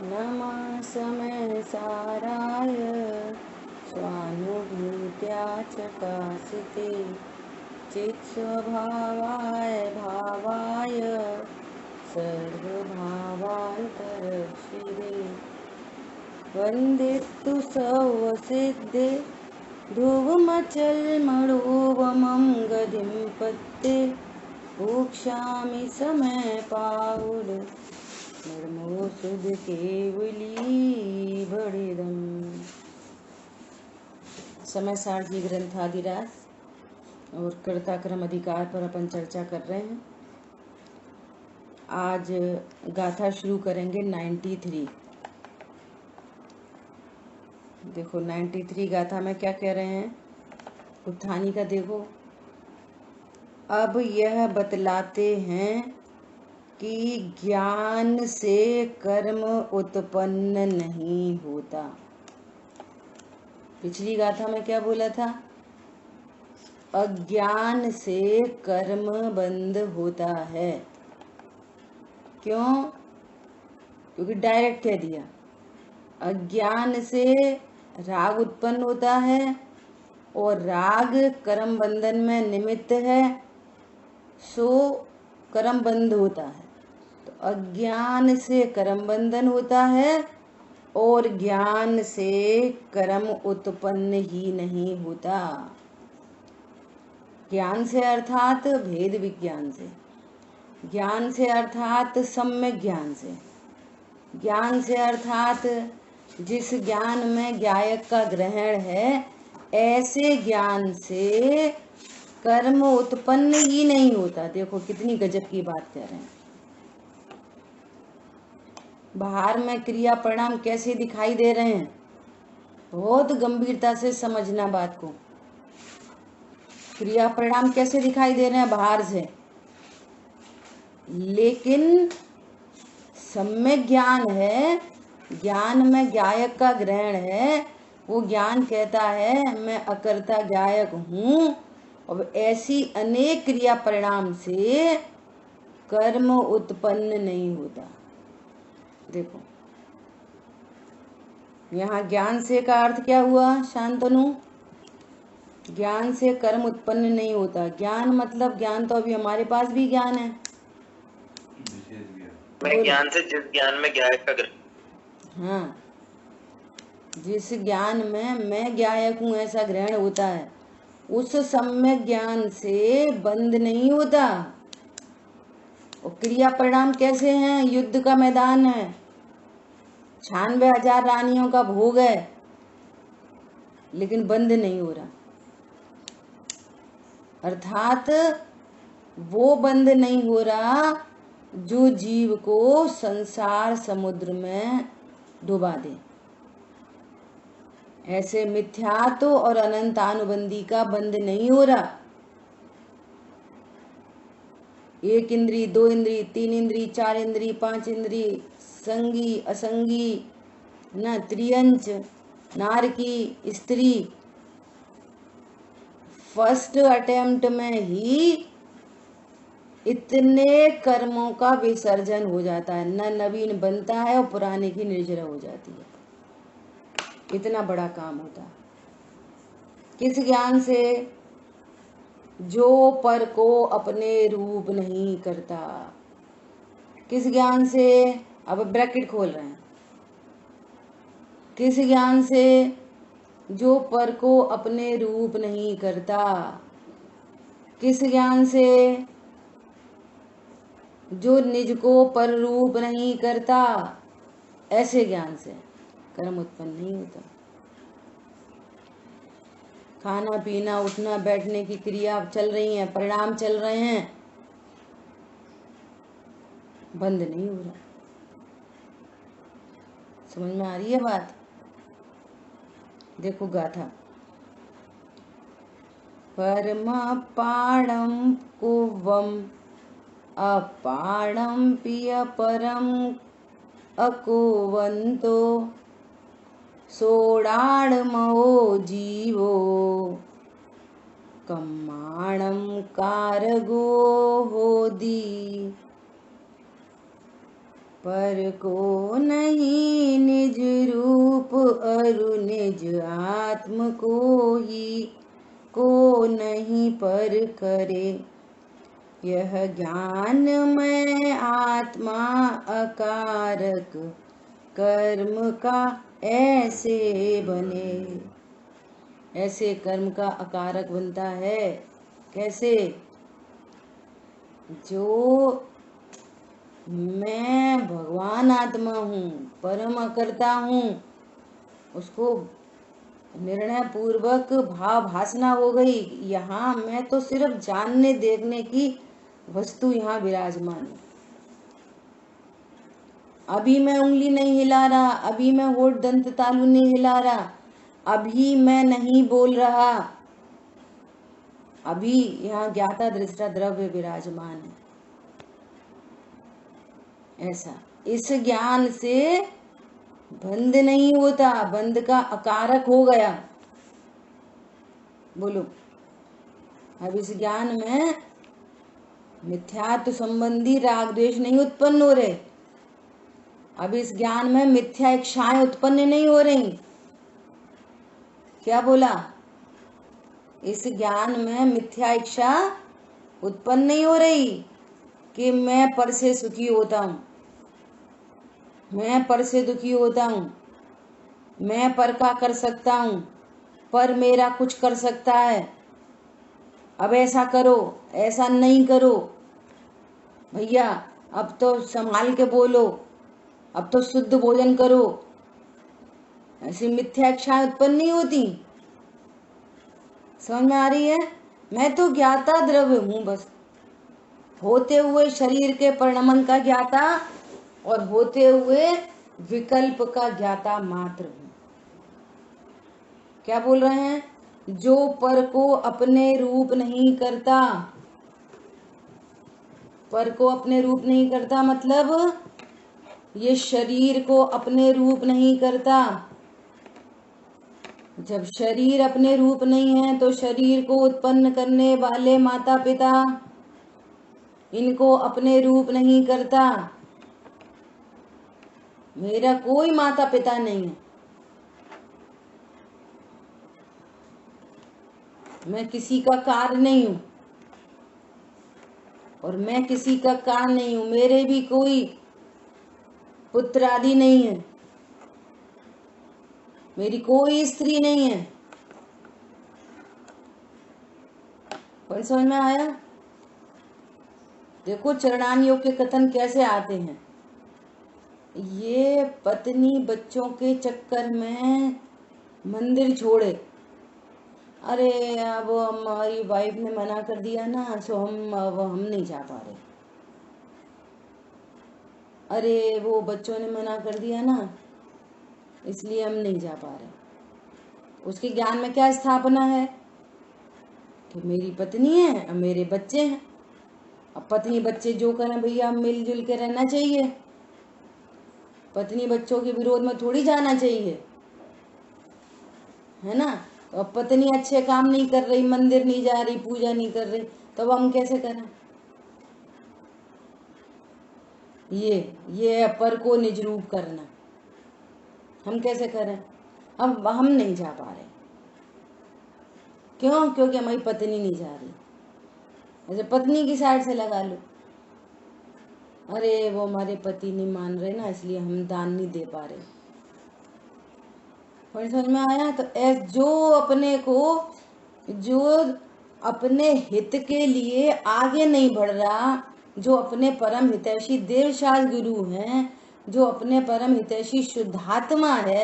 नमः समय साराय स्वानुभूत्या चकासिते चित्स्वभावाय भावाय सर्वभावान्तरशिरे वन्दितु सर्वसिद्धे ध्रुवमचलमणोवमं गतिं पत्ते भूक्ष्यामि समय पाहुड नर्मो सुध केवली बड़िदम। समय सारथी ग्रंथाधिराज और कर्ताक्रम अधिकार पर अपन चर्चा कर रहे हैं। आज गाथा शुरू करेंगे 93। देखो 93 गाथा में क्या कह रहे हैं उत्थानी का। देखो, अब यह बतलाते हैं कि ज्ञान से कर्म उत्पन्न नहीं होता। पिछली गाथा में क्या बोला था? अज्ञान से कर्म बंद होता है। क्यों? क्योंकि डायरेक्ट कह दिया, अज्ञान से राग उत्पन्न होता है और राग कर्म बंधन में निमित्त है, सो कर्म बंद होता है। तो अज्ञान से कर्म बंधन होता है और ज्ञान से कर्म उत्पन्न ही नहीं होता। ज्ञान से अर्थात भेद विज्ञान से, ज्ञान से अर्थात सम्यक ज्ञान से, ज्ञान से अर्थात जिस ज्ञान में ज्ञायक का ग्रहण है, ऐसे ज्ञान से कर्म उत्पन्न ही नहीं होता। देखो कितनी गजब की बात कह रहे हैं। बाहर में क्रिया परिणाम कैसे दिखाई दे रहे हैं, बहुत गंभीरता से समझना बात को। क्रिया परिणाम कैसे दिखाई दे रहे हैं बाहर से, लेकिन सम्यक ज्ञान है, ज्ञान में ज्ञायक का ग्रहण है। वो ज्ञान कहता है मैं अकर्ता ज्ञायक हूँ, और ऐसी अनेक क्रिया परिणाम से कर्म उत्पन्न नहीं होता। देखो यहाँ ज्ञान से का अर्थ क्या हुआ शांतनु? ज्ञान से कर्म उत्पन्न नहीं होता। ज्ञान मतलब ज्ञान तो अभी हमारे पास भी ज्ञान है। मैं ज्ञान से जिस ज्ञान में ज्ञायक का ग्रहण, हाँ, जिस ज्ञान में मैं ज्ञायक हूँ ऐसा ग्रहण होता है, उस सम्यक ज्ञान से बंध नहीं होता। और क्रिया परिणाम कैसे हैं? युद्ध का मैदान है, 96,000 रानियों का भोग है, लेकिन बंद नहीं हो रहा। अर्थात वो बंद नहीं हो रहा जो जीव को संसार समुद्र में डुबा दे। ऐसे मिथ्यात्व और अनंतानुबंधी का बंद नहीं हो रहा। एक इंद्री, दो इंद्री, तीन इंद्री, चार इंद्री, पांच इंद्री, संगी असंगी, न त्रियंच, नारकी स्त्री, फर्स्ट अटेम्प्ट में ही इतने कर्मों का विसर्जन हो जाता है, न नवीन बनता है और पुराने की निर्जरा हो जाती है। इतना बड़ा काम होता है। किस ज्ञान से? जो पर को अपने रूप नहीं करता। किस ज्ञान से? अब ब्रैकेट खोल रहे हैं। किस ज्ञान से? जो पर को अपने रूप नहीं करता। किस ज्ञान से? जो निज को पर रूप नहीं करता। ऐसे ज्ञान से कर्म उत्पन्न नहीं होता। खाना पीना उठना बैठने की क्रिया चल रही है, परिणाम चल रहे हैं, बंद नहीं हो रहा। समझ में आ रही है बात? देखो गाथा, परम पाणम कुवम अपाणम पिय परम अकुवंतो सोडाणमो जीवो कम्माणम कारगो होदी। पर को नहीं निज रूप अरु निज आत्म को ही को नहीं पर करे। यह ज्ञान में आत्मा अकारक कर्म का ऐसे बने। ऐसे कर्म का अकारक बनता है। कैसे? जो मैं भगवान आत्मा हूँ, परम अकर्ता हूँ, उसको निर्णय पूर्वक भाव भासना हो गई। यहाँ मैं तो सिर्फ जानने देखने की वस्तु यहाँ विराजमान है। अभी मैं उंगली नहीं हिला रहा, अभी मैं होठ दंत तालु नहीं हिला रहा, अभी मैं नहीं बोल रहा, अभी यहाँ ज्ञाता दृष्टा द्रव्य विराजमान है। ऐसा इस ज्ञान से बंध नहीं होता, बंध का अकारक हो गया। बोलो, अब इस ज्ञान में मिथ्यात्व संबंधी राग द्वेष नहीं उत्पन्न हो रहे। अब इस ज्ञान में मिथ्या इच्छाएं उत्पन्न नहीं हो रही। क्या बोला? इस ज्ञान में मिथ्या इच्छा उत्पन्न नहीं हो रही कि मैं पर से सुखी होता हूं, मैं पर से दुखी होता हूं, मैं पर का कर सकता हूं, पर मेरा कुछ कर सकता है, अब ऐसा करो, ऐसा नहीं करो, भैया अब तो संभाल के बोलो, अब तो शुद्ध भोजन करो। ऐसी मिथ्या इच्छाएं उत्पन्न नहीं होती। समझ में आ रही है? मैं तो ज्ञाता द्रव्य हूं, बस होते हुए शरीर के परिणमन का ज्ञाता और होते हुए विकल्प का ज्ञाता मात्र हूं। क्या बोल रहे हैं? जो पर को अपने रूप नहीं करता, पर को अपने रूप नहीं करता मतलब ये शरीर को अपने रूप नहीं करता। जब शरीर अपने रूप नहीं है तो शरीर को उत्पन्न करने वाले माता पिता इनको अपने रूप नहीं करता। मेरा कोई माता पिता नहीं है, मैं किसी का कार्य नहीं हूं और मैं किसी का कार्य नहीं हूं। मेरे भी कोई पुत्र आदि नहीं है, मेरी कोई स्त्री नहीं है। कौन समझ में आया? देखो चरणान योग के कथन कैसे आते हैं। ये पत्नी बच्चों के चक्कर में मंदिर छोड़े, अरे अब हमारी वाइफ ने मना कर दिया ना, सो अब हम नहीं जा पा रहे। अरे वो बच्चों ने मना कर दिया ना, इसलिए हम नहीं जा पा रहे। उसके ज्ञान में क्या स्थापना है कि मेरी पत्नी है और मेरे बच्चे हैं। अब पत्नी बच्चे जो करें भैया, मिलजुल के रहना चाहिए। पत्नी बच्चों के विरोध में थोड़ी जाना चाहिए, है ना? तो अब पत्नी अच्छे काम नहीं कर रही, मंदिर नहीं जा रही, पूजा नहीं कर रही, तो हम कैसे करें? ये पर को निज रूप करना हम कैसे करें? अब हम नहीं जा पा रहे। क्यों? क्योंकि हमारी पत्नी नहीं जा रही। ऐसे पत्नी की साइड से लगा लो, अरे वो हमारे पति नहीं मान रहे ना, इसलिए हम दान नहीं दे पा रहे। समझ में आया? तो जो अपने हित के लिए आगे नहीं बढ़ रहा, जो अपने परम हितैषी देवशास्त्र गुरु हैं, जो अपने परम हितैषी शुद्धात्मा है,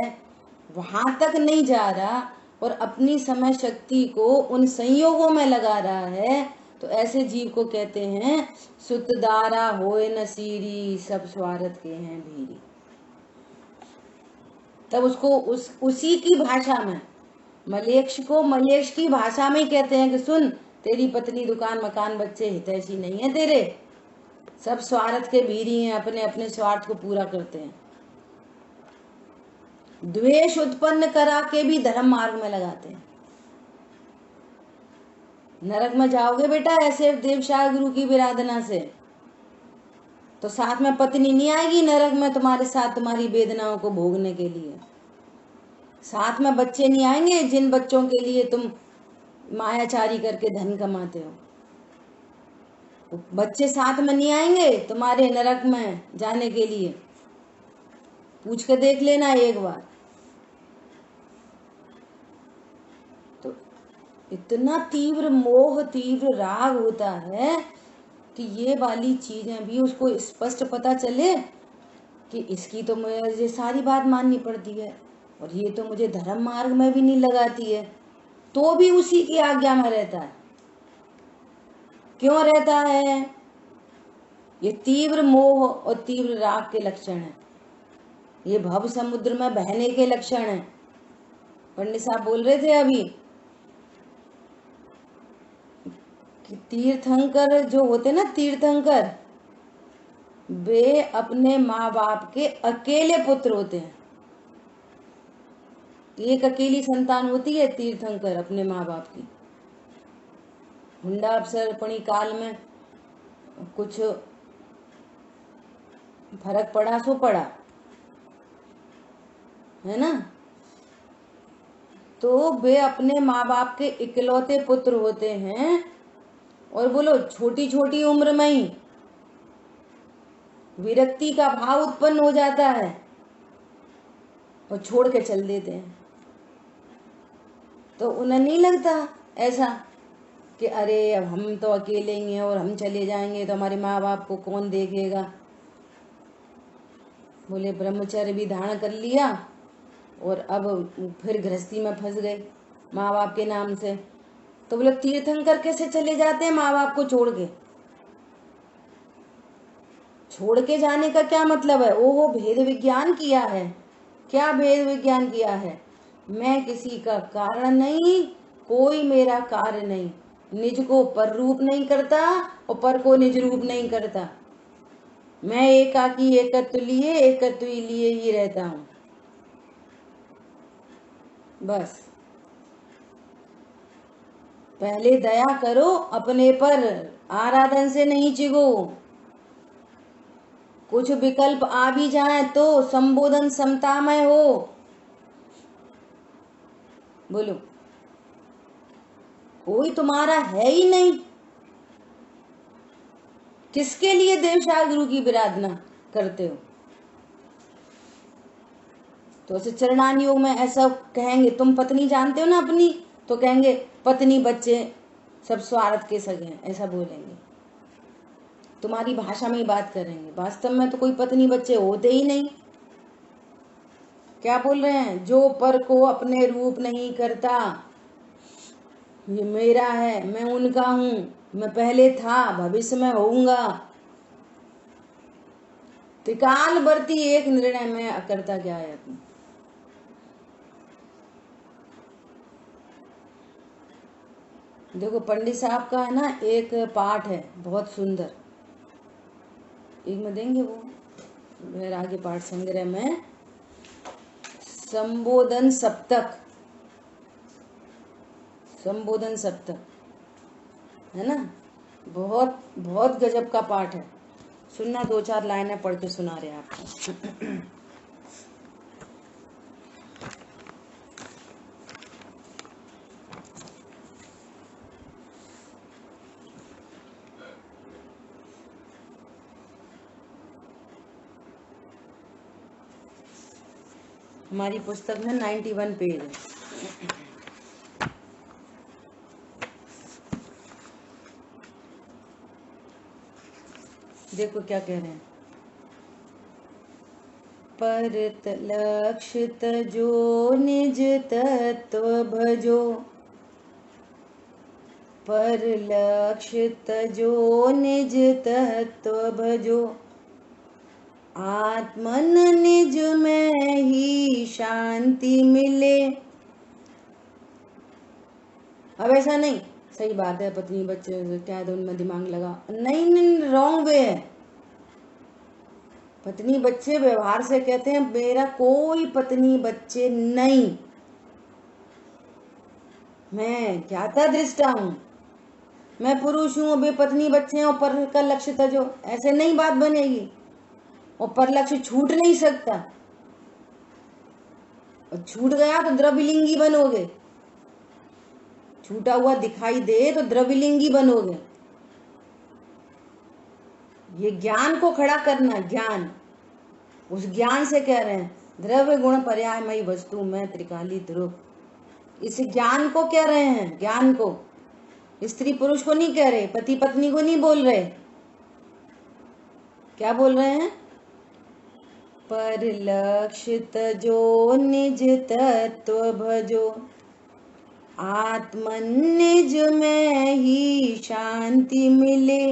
वहां तक नहीं जा रहा और अपनी समय शक्ति को उन संयोगों में लगा रहा है, तो ऐसे जीव को कहते हैं सुतदारा होए न सीरी, सब स्वार्थ के हैं भीरी। तब उसको उसी की भाषा में, मलेक्ष को मलेक्ष की भाषा में कहते हैं कि सुन, तेरी पत्नी दुकान मकान बच्चे हितैषी नहीं है तेरे, सब स्वार्थ के भीरी हैं, अपने अपने स्वार्थ को पूरा करते हैं। द्वेष उत्पन्न करा के भी धर्म मार्ग में लगाते हैं। नरक में जाओगे बेटा ऐसे देवशाह गुरु की विराधना से। तो साथ में पत्नी नहीं आएगी नरक में तुम्हारे साथ तुम्हारी वेदनाओं को भोगने के लिए। साथ में बच्चे नहीं आएंगे जिन बच्चों के लिए तुम मायाचारी करके धन कमाते हो। तो बच्चे साथ में नहीं आएंगे तुम्हारे नरक में जाने के लिए। पूछ के देख लेना एक बार। तो इतना तीव्र मोह तीव्र राग होता है कि ये वाली चीजें भी उसको स्पष्ट पता चले कि इसकी तो मुझे सारी बात माननी पड़ती है और ये तो मुझे धर्म मार्ग में भी नहीं लगाती है, तो भी उसी की आज्ञा में रहता है। क्यों रहता है? ये तीव्र मोह और तीव्र राग के लक्षण है। ये भव समुद्र में बहने के लक्षण है। पंडित साहब बोल रहे थे अभी कि तीर्थंकर जो होते ना, तीर्थंकर वे अपने माँ बाप के अकेले पुत्र होते हैं। एक अकेली संतान होती है तीर्थंकर अपने माँ बाप की। हुंडा अवसर्पणी काल में कुछ फर्क पड़ा सो पड़ा है ना। तो वे अपने माँ बाप के इकलौते पुत्र होते हैं और बोलो छोटी छोटी उम्र में ही विरक्ति का भाव उत्पन्न हो जाता है और छोड़ के चल देते हैं। तो उन्हें नहीं लगता ऐसा कि अरे अब हम तो अकेले ही हैं और हम चले जाएंगे तो हमारे माँ बाप को कौन देखेगा। बोले ब्रह्मचर्य भी धारण कर लिया और अब फिर गृहस्थी में फंस गए माँ बाप के नाम से। तो बोले तीर्थंकर कैसे चले जाते हैं माँ बाप को छोड़ के? छोड़ के जाने का क्या मतलब है? ओहो, भेद विज्ञान किया है। क्या भेद विज्ञान किया है? मैं किसी का कारण नहीं, कोई मेरा कार्य नहीं, निज को पर रूप नहीं करता और पर को निज रूप नहीं करता। मैं एकाकी एकत्व लिए ही रहता हूं। बस पहले दया करो अपने पर, आराधन से नहीं चिगो। कुछ विकल्प आ भी जाए तो संबोधन समतामय हो। बोलो, कोई तुम्हारा है ही नहीं, किसके लिए देवशाह गुरु की विराधना करते हो? तो ऐसे चरणान योग में ऐसा कहेंगे, तुम पत्नी जानते हो ना अपनी, तो कहेंगे पत्नी बच्चे सब स्वार्थ के सगे हैं, ऐसा बोलेंगे। तुम्हारी भाषा में ही बात करेंगे। वास्तव में तो कोई पत्नी बच्चे होते ही नहीं। क्या बोल रहे हैं? जो पर को अपने रूप नहीं करता, ये मेरा है, मैं उनका हूं, मैं पहले था, भविष्य में होऊंगा। त्रिकाल वर्ती एक निर्णय में करता क्या है अपनी। देखो पंडित साहब का है ना एक पाठ है बहुत सुंदर, एक में देंगे वो वैराग्य पाठ संग्रह में, संबोधन सप्तक, संबोधन सप्तक है ना। बहुत बहुत गजब का पाठ है, सुनना। 2-4 लाइनें पढ़ के सुना रहे आपको। हमारी पुस्तक में 91 पेज है। देखो क्या कह रहे हैं। परत लक्ष्य तजो निज तत्व भजो, पर लक्ष्य तजो निज तत्व भजो, आत्मन निज में ही शांति मिले। अब ऐसा नहीं, सही बात है पत्नी बच्चे क्या तो उनमें दिमाग लगा, नहीं, रॉन्ग वे है। पत्नी बच्चे व्यवहार से कहते हैं मेरा कोई पत्नी बच्चे नहीं, मैं ज्ञाता दृष्टा हूं। मैं पुरुष हूँ, बेपत्नी बच्चे हैं और पर का लक्ष्य तजो, ऐसे नहीं बात बनेगी। और पर लक्ष्य छूट नहीं सकता, और छूट गया तो द्रविलिंगी बनोगे, छूटा हुआ दिखाई दे तो द्रविलिंगी बनोगे। ये ज्ञान को खड़ा करना, ज्ञान, उस ज्ञान से कह रहे हैं द्रव्य गुण पर्यायमयी वस्तु में त्रिकाली ध्रुव, इस ज्ञान को कह रहे हैं, ज्ञान को, स्त्री पुरुष को नहीं कह रहे, पति पत्नी को नहीं बोल रहे। क्या बोल रहे हैं? पर लक्ष्य तजो निज तत्व भजो, आत्मन निज में ही शांति मिले,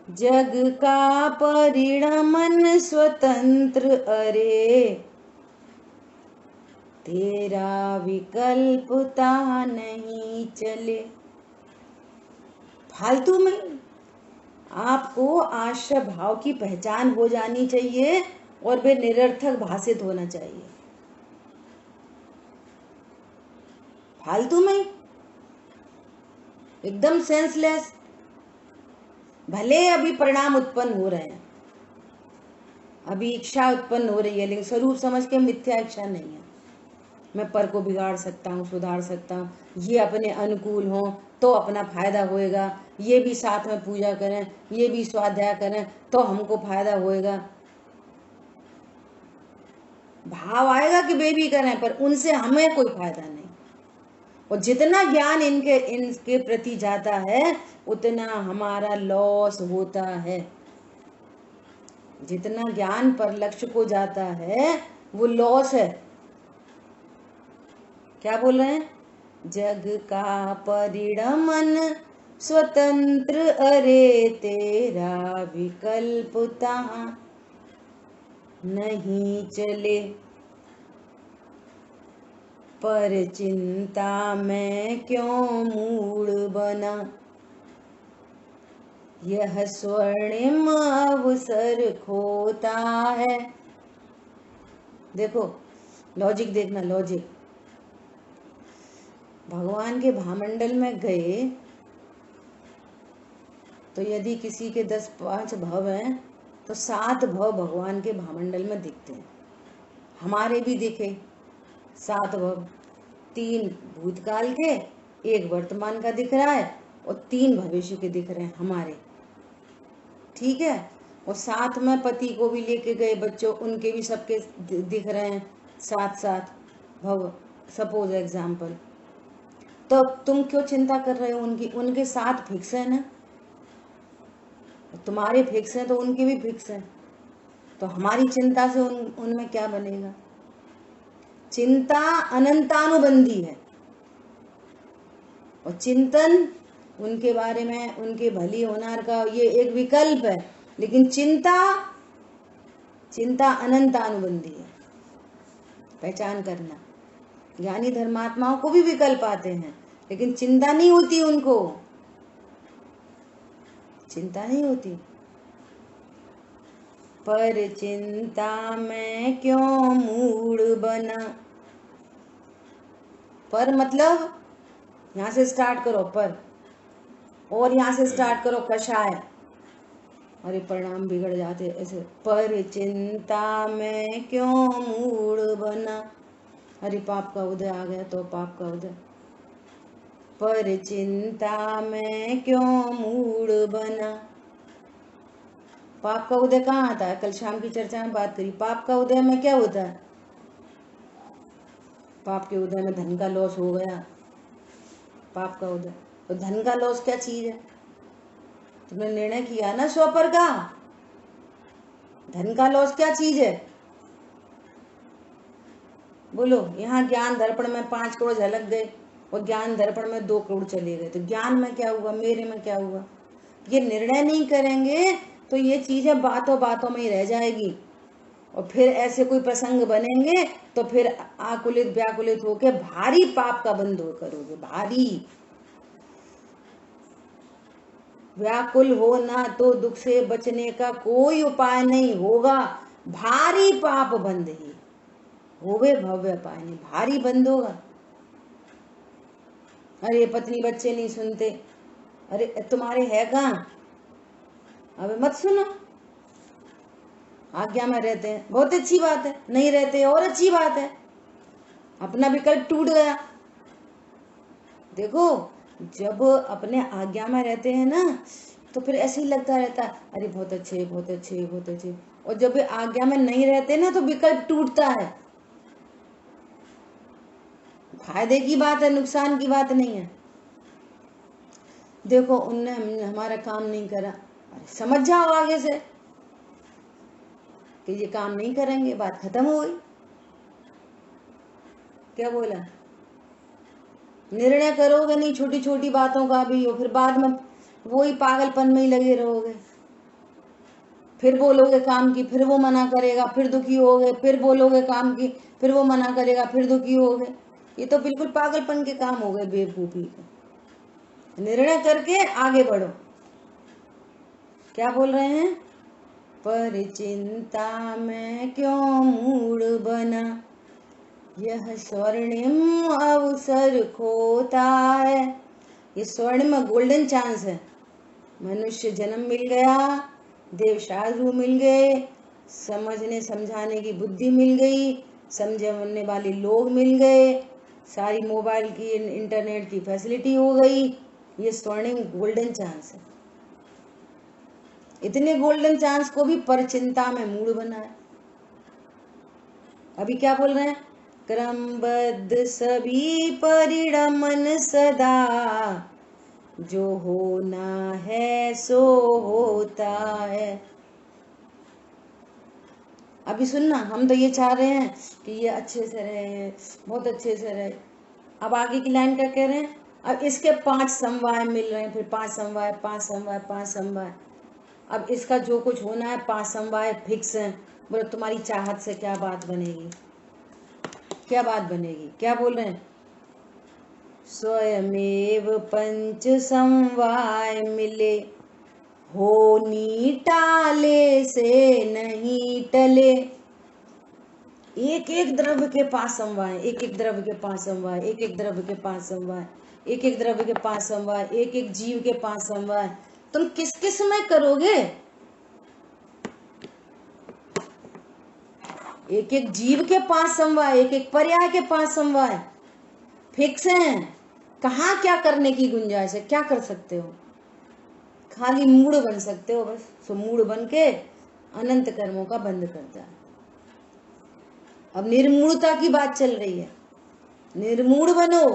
जग का परिणमन स्वतंत्र अरे, तेरा विकल्पता नहीं चले। फालतू में आपको आश्रय भाव की पहचान हो जानी चाहिए और वे निरर्थक भाषित होना चाहिए। फालतू में एकदम सेंसलेस। भले अभी परिणाम उत्पन्न हो रहे हैं, अभी इच्छा उत्पन्न हो रही है, लेकिन स्वरूप समझ के मिथ्या इच्छा नहीं है। मैं पर को बिगाड़ सकता हूँ, सुधार सकता हूँ, ये अपने अनुकूल हो तो अपना फायदा होएगा, ये भी साथ में पूजा करें, ये भी स्वाध्याय करें तो हमको फायदा होएगा। भाव आएगा कि वे भी करें, पर उनसे हमें कोई फायदा नहीं। और जितना ज्ञान इनके प्रति जाता है उतना हमारा लॉस होता है। जितना ज्ञान पर लक्ष्य को जाता है वो लॉस है। क्या बोल रहे हैं? जग का परिणमन स्वतंत्र अरे, तेरा विकल्पता नहीं चले, पर चिंता में क्यों मूड बना, यह स्वर्णिम अवसर खोता है। देखो लॉजिक देखना, लॉजिक। भगवान के भामंडल में गए तो यदि किसी के 10-5 भव हैं तो 7 भव भगवान के भामंडल में दिखते हैं। हमारे भी दिखे 7 भव, 3 भूतकाल के, 1 वर्तमान का दिख रहा है और 3 भविष्य के दिख रहे हैं हमारे। ठीक है। और साथ में पति को भी लेके गए, बच्चों उनके भी सबके दिख रहे हैं 7 भव, सपोज एग्जाम्पल। तो तुम क्यों चिंता कर रहे हो उनकी? उनके 7 फिक्स है ना, तुम्हारे फिक्स हैं तो उनके भी फिक्स हैं। तो हमारी चिंता से उनमें क्या बनेगा? चिंता अनंतानुबंधी है और चिंतन उनके बारे में, उनके भली होनार का ये एक विकल्प है, लेकिन चिंता अनंतानुबंधी है। पहचान करना। ज्ञानी धर्मात्माओं को भी विकल्प आते हैं लेकिन चिंता नहीं होती, उनको चिंता नहीं होती। पर चिंता में क्यों मूड बना, पर मतलब यहाँ से स्टार्ट करो पर, और यहाँ से स्टार्ट करो कषाय, अरे परिणाम बिगड़ जाते ऐसे। पर चिंता में क्यों मूड बना, अरे पाप का उदय आ गया तो पाप का उदय। पर चिंता में क्यों मूड बना। पाप का उदय कहाँ आता है? कल शाम की चर्चा में बात करी। पाप का उदय में क्या होता है? पाप के उदय में धन का लॉस हो गया, पाप का उदय। तो धन का लॉस क्या चीज है? तुमने निर्णय किया ना स्वपर का, धन का लॉस क्या चीज है? बोलो। यहाँ ज्ञान दर्पण में 5 करोड़ झलक गए और ज्ञान दर्पण में 2 करोड़ चले गए, तो ज्ञान में क्या हुआ, मेरे में क्या हुआ? ये निर्णय नहीं करेंगे तो ये चीजें बातों बातों में ही रह जाएगी। और फिर ऐसे कोई प्रसंग बनेंगे तो फिर आकुलित व्याकुलित होके भारी पाप का बंध करोगे। भारी व्याकुल हो ना तो दुख से बचने का कोई उपाय नहीं होगा। भारी पाप बंध ही होवे, भव्य उपाय नहीं, भारी बंद होगा। अरे पत्नी बच्चे नहीं सुनते, अरे तुम्हारे है कहाँ, अबे मत सुनो, आज्ञा में रहते हैं, बहुत अच्छी बात है, नहीं रहते और अच्छी बात है, अपना विकल्प टूट गया। देखो जब अपने आज्ञा में रहते हैं ना तो फिर ऐसे ही लगता रहता है, अरे बहुत अच्छे बहुत अच्छे बहुत अच्छे, और जब आज्ञा में नहीं रहते ना तो विकल्प टूटता है। फायदे की बात है, नुकसान की बात नहीं है। देखो उनने हमारा काम नहीं करा, अरे समझ जाओ आगे से कि ये काम नहीं करेंगे, बात खत्म हो गई। क्या बोला, निर्णय करोगे नहीं छोटी छोटी बातों का भी हो, फिर बाद में वही पागलपन में ही लगे रहोगे, फिर बोलोगे काम की, फिर वो मना करेगा, फिर दुखी होगे, फिर बोलोगे काम की, फिर वो मना करेगा, फिर दुखी होगे। ये तो बिल्कुल पागलपन के काम हो गए, बेवकूफी के। निर्णय करके आगे बढ़ो। क्या बोल रहे हैं, पर चिंता में क्यों मूड बना, यह स्वर्णिम अवसर खोता है। ये स्वर्ण में गोल्डन चांस है, मनुष्य जन्म मिल गया, देव साधु मिल गए, समझने समझाने की बुद्धि मिल गई, समझने वाले लोग मिल गए, सारी मोबाइल की इंटरनेट की फैसिलिटी हो गई। ये स्वर्णिम गोल्डन चांस है। इतने गोल्डन चांस को भी परचिंता में मूड बना है। अभी क्या बोल रहे हैं, क्रमबद्ध सभी परिणमन सदा, जो होना है सो होता है। अभी सुनना, हम तो ये चाह रहे हैं कि ये अच्छे से रहे, बहुत अच्छे से रहे। अब आगे की लाइन क्या कह रहे हैं, अब इसके 5 समवाय मिल रहे हैं, फिर 5 समवाय 5 समवाय 5 समवाय। अब इसका जो कुछ होना है 5 समवाय फिक्स है। बोलो तुम्हारी चाहत से क्या बात बनेगी, क्या बात बनेगी। क्या बोल रहे हैं, स्वयमेव 5 समवाय मिले, होनी टाले से नहीं टले। एक एक द्रव्य के 5 समवाय, एक एक द्रव्य के 5 समवाय, एक एक द्रव्य के 5 समवाय, एक एक द्रव्य के 5 समवाय, एक एक जीव के 5 समवाय। तुम किस किस में करोगे, एक एक जीव के 5 समवाय, एक एक पर्याय के 5 समवाय फिक्स हैं। कहाँ क्या करने की गुंजाइश है, क्या कर सकते हो, खाली मूड बन सकते हो बस। सो मूड बन के अनंत कर्मों का बंद करता है। अब निर्मूढ़ता की बात चल रही है, निर्मूढ़ बनो,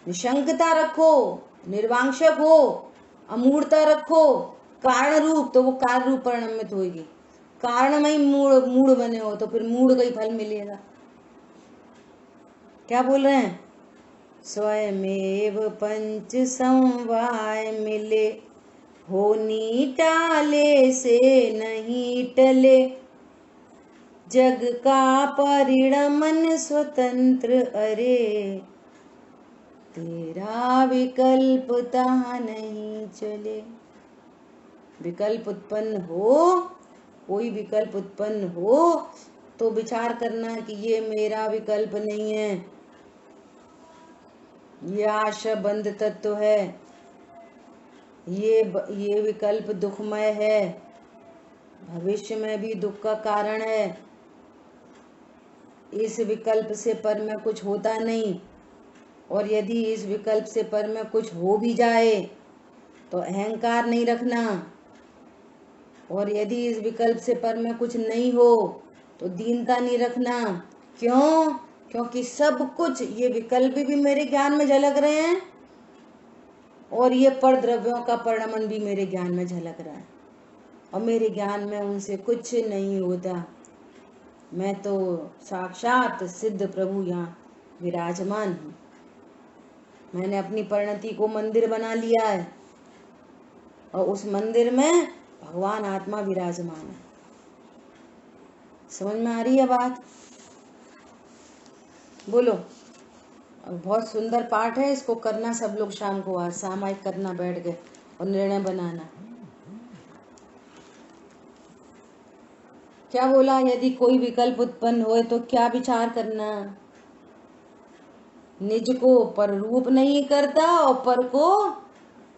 निशंकता रखो, निर्वांशक हो, अमूढ़ता रखो, कारण रूप, तो वो कार्य रूप परिणमित होगी। कारण में ही मूढ़ बने हो तो फिर मूढ़ का ही फल मिलेगा। क्या बोल रहे हैं, स्वयमेव 5 समवाय मिले, होनी टाले से नहीं टले, जग का परिणमन स्वतंत्र, अरे तेरा विकल्प तहाँ नहीं चले। विकल्प उत्पन्न हो, कोई विकल्प उत्पन्न हो तो विचार करना कि ये मेरा विकल्प नहीं है, ये आशा बंध तत्व है, ये विकल्प दुखमय है, भविष्य में भी दुख का कारण है। इस विकल्प से पर में कुछ होता नहीं, और यदि इस विकल्प से पर में कुछ हो भी जाए तो अहंकार नहीं रखना, और यदि इस विकल्प से पर में कुछ नहीं हो तो दीनता नहीं रखना। क्यों, क्योंकि सब कुछ ये विकल्प भी मेरे ज्ञान में झलक रहे हैं, और ये पर द्रव्यों का परिणमन भी मेरे ज्ञान में झलक रहा है, और मेरे ज्ञान में उनसे कुछ नहीं होता। मैं तो साक्षात सिद्ध प्रभु यहाँ विराजमान हूँ। मैंने अपनी परिणति को मंदिर बना लिया है, और उस मंदिर में भगवान आत्मा विराजमान है। समझ में आ रही है बात, बोलो। और बहुत सुंदर पाठ है, इसको करना सब लोग शाम को, आज सामायिक करना बैठ गए और निर्णय बनाना। क्या बोला, यदि कोई विकल्प उत्पन्न होए तो क्या विचार करना, निज को पर रूप नहीं करता और पर को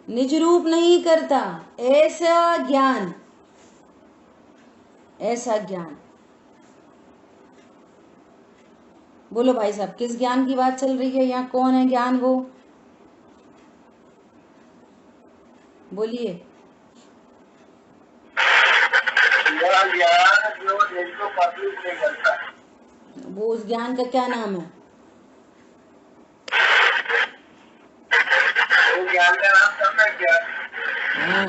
निज रूप नहीं करता। ऐसा ज्ञान, ऐसा ज्ञान। बोलो भाई साहब, किस ज्ञान की बात चल रही है यहाँ? कौन है ज्ञान वो? बोलिए। ज्ञान जो जिसको पति नहीं करता, वो उस ज्ञान का क्या नाम है? वो ज्ञान का नाम सम्यक ज्ञान। हाँ,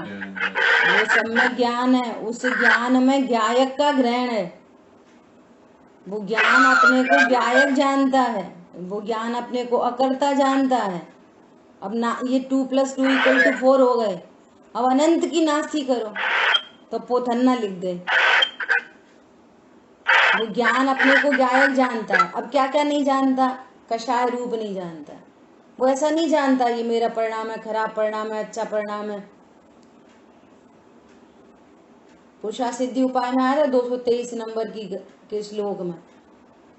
वो सम्यक ज्ञान है। उस ज्ञान में ज्ञायक का ग्रहण है। वो ज्ञान अपने को ज्ञायक जानता है, वो ज्ञान अपने को अकर्ता जानता है। अब ना ये 2 + 2 = 4 हो गए। अब अनंत की नास्ती करो तो पोथन्ना लिख गए। वो ज्ञान अपने को ज्ञायक जानता है। अब क्या क्या नहीं जानता? कषाय रूप नहीं जानता। वो ऐसा नहीं जानता ये मेरा परिणाम है, खराब परिणाम है, अच्छा परिणाम है। पुरुषा सिद्धि उपाय में आया था 223 नंबर के श्लोक में,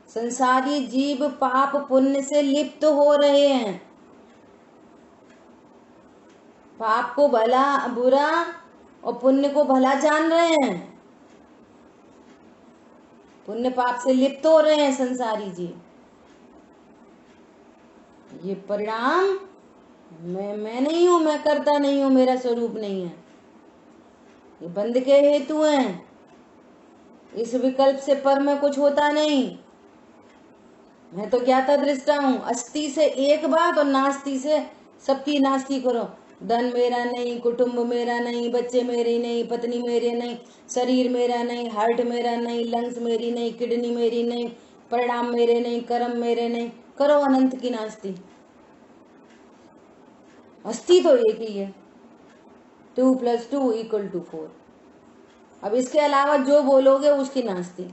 संसारी जीव पाप पुण्य से लिप्त हो रहे हैं। पाप को भला बुरा और पुण्य को भला जान रहे हैं। पुण्य पाप से लिप्त हो रहे हैं संसारी जीव। ये परिणाम मैं नहीं हूं, मैं करता नहीं हूं, मेरा स्वरूप नहीं है। ये बंध के हेतु हैं। इस विकल्प से पर में कुछ होता नहीं। मैं तो ज्ञाता दृष्टा हूं। अस्थि से एक बात और नास्ति से सबकी नास्ती करो। धन मेरा नहीं, कुटुंब मेरा नहीं, बच्चे मेरे नहीं, पत्नी मेरे नहीं, शरीर मेरा नहीं, हार्ट मेरा नहीं, लंग्स मेरी नहीं, किडनी मेरी नहीं, परिणाम मेरे नहीं, कर्म मेरे नहीं। करो अनंत की नास्ती। अस्थि तो एक ही है, 2 + 2 = 4। अब इसके अलावा जो बोलोगे उसकी नास्ती।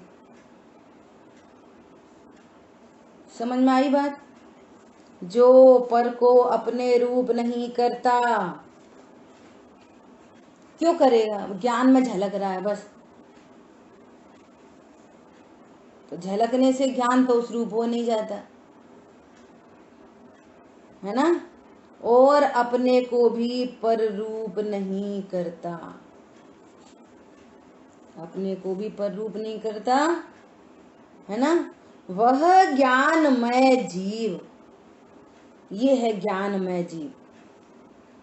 समझ में आई बात? जो पर को अपने रूप नहीं करता, क्यों करेगा? ज्ञान में झलक रहा है बस। तो झलकने से ज्ञान तो उस रूप हो नहीं जाता है ना। और अपने को भी पर रूप नहीं करता, अपने को भी पर रूप नहीं करता है ना। वह ज्ञानमय जीव, ये है ज्ञानमय जीव।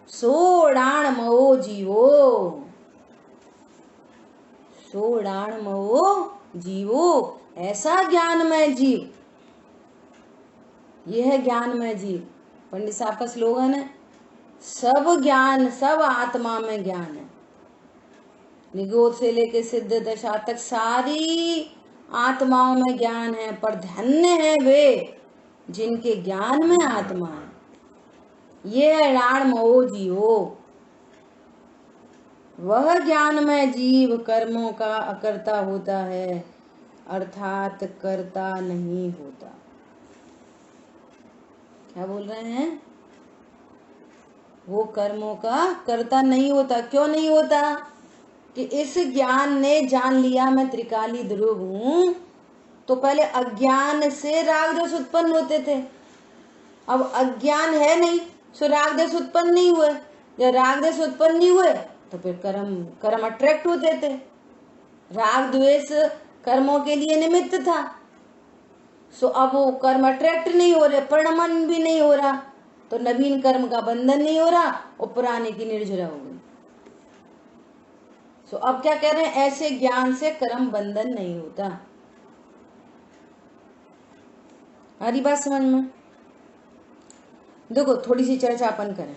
सोडाणमयो जीवो, सोडाणमयो जीवो, ऐसा ज्ञानमय जीव। यह है ज्ञानमय जीव। पंडित साहब का स्लोगन है, सब ज्ञान, सब आत्मा में ज्ञान है। निगोद से लेके सिद्ध दशा तक सारी आत्माओं में ज्ञान है। पर धन्य है वे जिनके ज्ञान में आत्मा है। ये राणमो जीवो। वह ज्ञानमय जीव कर्मों का अकर्ता होता है, अर्थात कर्ता नहीं होता। क्या बोल रहे हैं? वो कर्मों का कर्ता नहीं होता। क्यों नहीं होता? कि इस ज्ञान ने जान लिया मैं त्रिकाली ध्रुव हूं, तो पहले अज्ञान से राग द्वेष उत्पन्न होते थे। अब अज्ञान है नहीं, सो राग द्वेष उत्पन्न नहीं हुए। जब राग द्वेष उत्पन्न नहीं हुए तो फिर कर्म अट्रैक्ट होते थे। राग द्वेष कर्मों के लिए निमित्त था। सो अब वो कर्म अट्रैक्ट नहीं हो रहे, परिणमन भी नहीं हो रहा, तो नवीन कर्म का बंधन नहीं हो रहा और पुराने की निर्जरा हो गई। सो अब क्या कह रहे हैं? ऐसे ज्ञान से कर्म बंधन नहीं होता। आ रही बात समझ में? देखो थोड़ी सी चर्चा अपन करें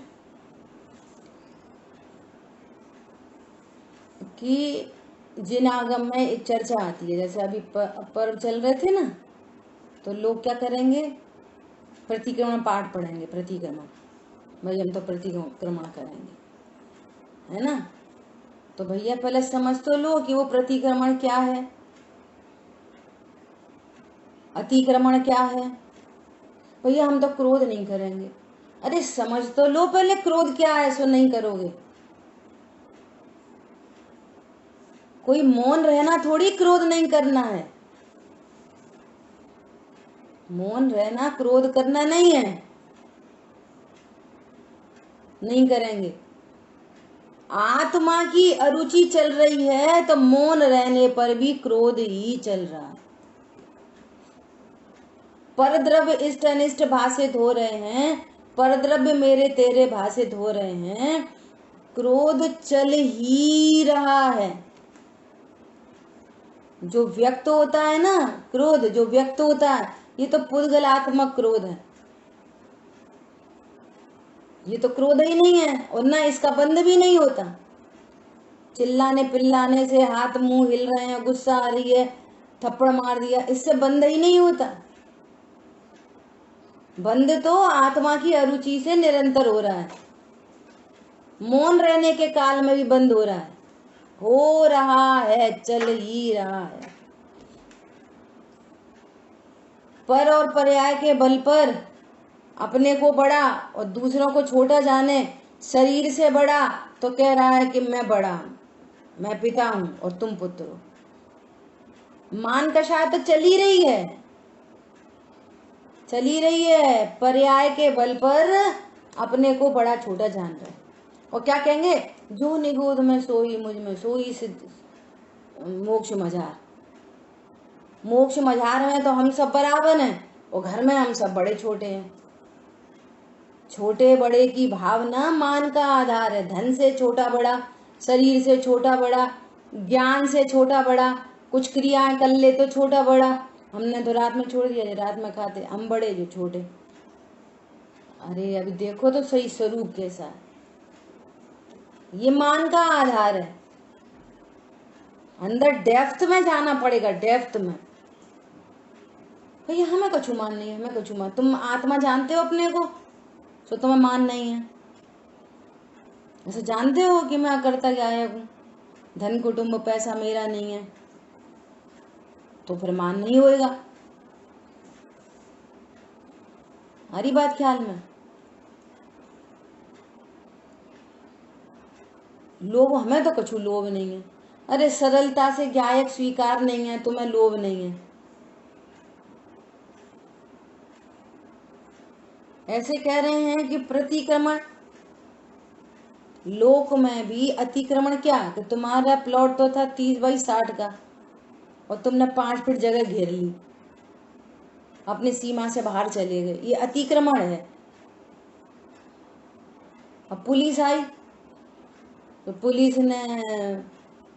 कि जिन आगम में एक चर्चा आती है, जैसे अभी पर्व चल रहे थे ना, तो लोग क्या करेंगे? प्रतिक्रमण पाठ पढ़ेंगे। प्रतिक्रमण, भाई हम तो प्रतिक्रमण करेंगे, है ना। तो भैया पहले समझ तो लो कि वो प्रतिक्रमण क्या है, अतिक्रमण क्या है। भैया हम तो क्रोध नहीं करेंगे। अरे समझ तो लो पहले क्रोध क्या है, सो नहीं करोगे। कोई मौन रहना थोड़ी क्रोध नहीं करना है। मौन रहना, क्रोध करना नहीं है, नहीं करेंगे। आत्मा की अरुचि चल रही है तो मौन रहने पर भी क्रोध ही चल रहा है। परद्रव्य इष्ट अनिष्ट भाषित हो रहे हैं, परद्रव्य मेरे तेरे भाषित हो रहे हैं, क्रोध चल ही रहा है। जो व्यक्त होता है ना क्रोध, जो व्यक्त होता है, ये तो पुद्गलात्मक क्रोध है, ये तो क्रोध ही नहीं है, और ना इसका बंध भी नहीं होता। चिल्लाने पिल्लाने से, हाथ मुंह हिल रहे हैं, गुस्सा आ रही है, थप्पड़ मार दिया, इससे बंध ही नहीं होता। बंध तो आत्मा की अरुचि से निरंतर हो रहा है। मौन रहने के काल में भी बंद हो रहा है, चल ही रहा है। पर और पर्याय के बल पर अपने को बड़ा और दूसरों को छोटा जाने, शरीर से बड़ा तो कह रहा है कि मैं बड़ा हूं, मैं पिता हूं और तुम पुत्र हो। मान कषाय तो चल ही रही है, चली रही है, पर्याय के बल पर अपने को बड़ा छोटा जान रहा है। और क्या कहेंगे, जो निगोद में सोई मुझ में सोई सिद्ध मोक्ष मझार। मोक्ष मझार में तो हम सब बराबर हैं, और घर में हम सब बड़े छोटे हैं। छोटे बड़े की भावना मान का आधार है। धन से छोटा बड़ा, शरीर से छोटा बड़ा, ज्ञान से छोटा बड़ा, कुछ क्रियाएं कर ले तो छोटा बड़ा। हमने तो रात में छोड़ दिया, रात में खाते, हम बड़े जो छोटे। अरे अभी देखो तो सही स्वरूप कैसा है। ये मान का आधार है। अंदर डेप्थ में जाना पड़ेगा, डेप्थ में। भैया हमें कछु मान नहीं है, हमें कछु मान। तुम आत्मा जानते हो अपने को, तो तुम्हें मान नहीं है। ऐसे जानते हो कि मैं करता क्या है, धन कुटुंब पैसा मेरा नहीं है, तो फिर मान नहीं होएगा। हरी बात ख्याल में। लोभ, हमें तो कछु लोभ नहीं है। अरे सरलता से ज्ञायक स्वीकार नहीं है, तुम्हें लोभ नहीं है। ऐसे कह रहे हैं कि प्रतिक्रमण, लोक में भी अतिक्रमण। क्या कि तुम्हारा प्लॉट तो था 30x60 का, और तुमने 5 फीट जगह घेर ली, अपनी सीमा से बाहर चले गए, ये अतिक्रमण है। अब पुलिस आई तो पुलिस ने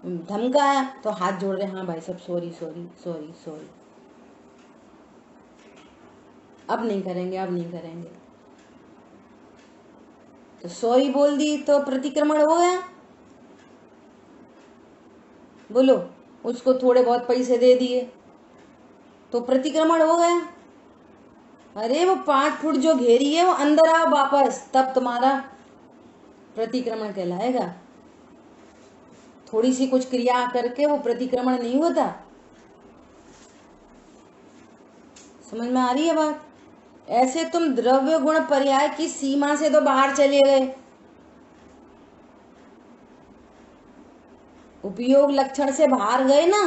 धमकाया तो हाथ जोड़ रहे, हाँ भाई सब सॉरी सॉरी सॉरी सॉरी, अब नहीं करेंगे, अब नहीं करेंगे। तो सॉरी बोल दी तो प्रतिक्रमण हो गया। बोलो, उसको थोड़े बहुत पैसे दे दिए तो प्रतिक्रमण हो गया। अरे वो 5 फुट जो घेरी है वो अंदर आओ वापस, तब तुम्हारा प्रतिक्रमण कहलाएगा। थोड़ी सी कुछ क्रिया करके वो प्रतिक्रमण नहीं होता। समझ में आ रही है बात? ऐसे तुम द्रव्य गुण पर्याय की सीमा से तो बाहर चले गए, उपयोग लक्षण से बाहर गए ना।